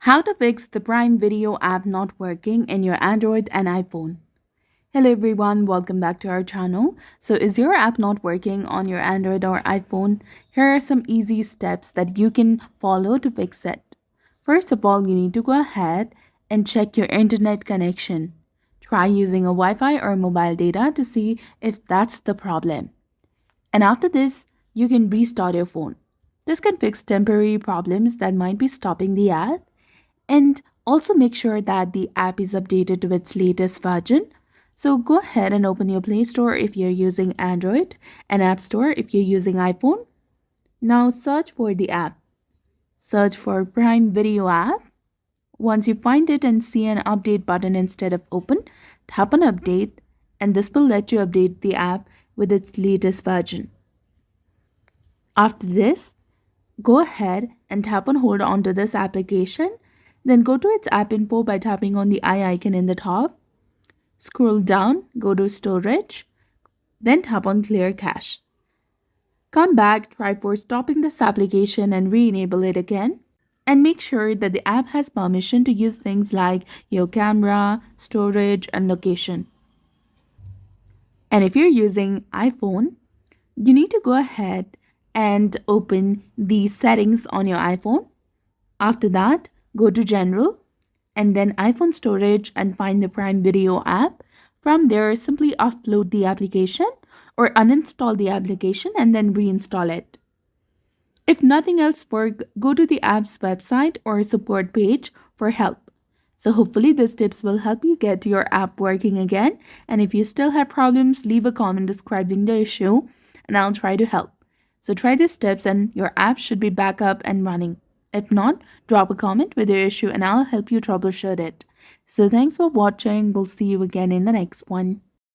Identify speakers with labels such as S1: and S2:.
S1: How to fix the Prime Video app not working in your Android and iPhone. Hello everyone, welcome back to our channel. So is your app not working on your Android or iPhone? Here are some easy steps that you can follow to fix it. First of all, you need to go ahead and check your internet connection. Try using a Wi-Fi or mobile data to see if that's the problem. And after this, you can restart your phone. This can fix temporary problems that might be stopping the app, and also make sure that the app is updated to its latest version. So go ahead and open your Play Store if you're using Android and App Store if you're using iPhone. Now search for the app. Search for Prime Video app. Once you find it and see an update button instead of open, tap on update and this will let you update the app with its latest version. After this, go ahead and tap on hold onto this application. Then go to its app info by tapping on the eye icon in the top. Scroll down, go to storage, then tap on clear cache. Come back, try for stopping this application and re-enable it again. And make sure that the app has permission to use things like your camera, storage, and location. And if you're using iPhone, you need to go ahead and open the settings on your iPhone. After that, go to General and then iPhone Storage and find the Prime Video app. From there, simply upload the application or uninstall the application and then reinstall it. If nothing else works, go to the app's website or support page for help. So hopefully these tips will help you get your app working again. And if you still have problems, leave a comment describing the issue and I'll try to help. So try these tips and your app should be back up and running. If not, drop a comment with your issue and I'll help you troubleshoot it. So thanks for watching. We'll see you again in the next one.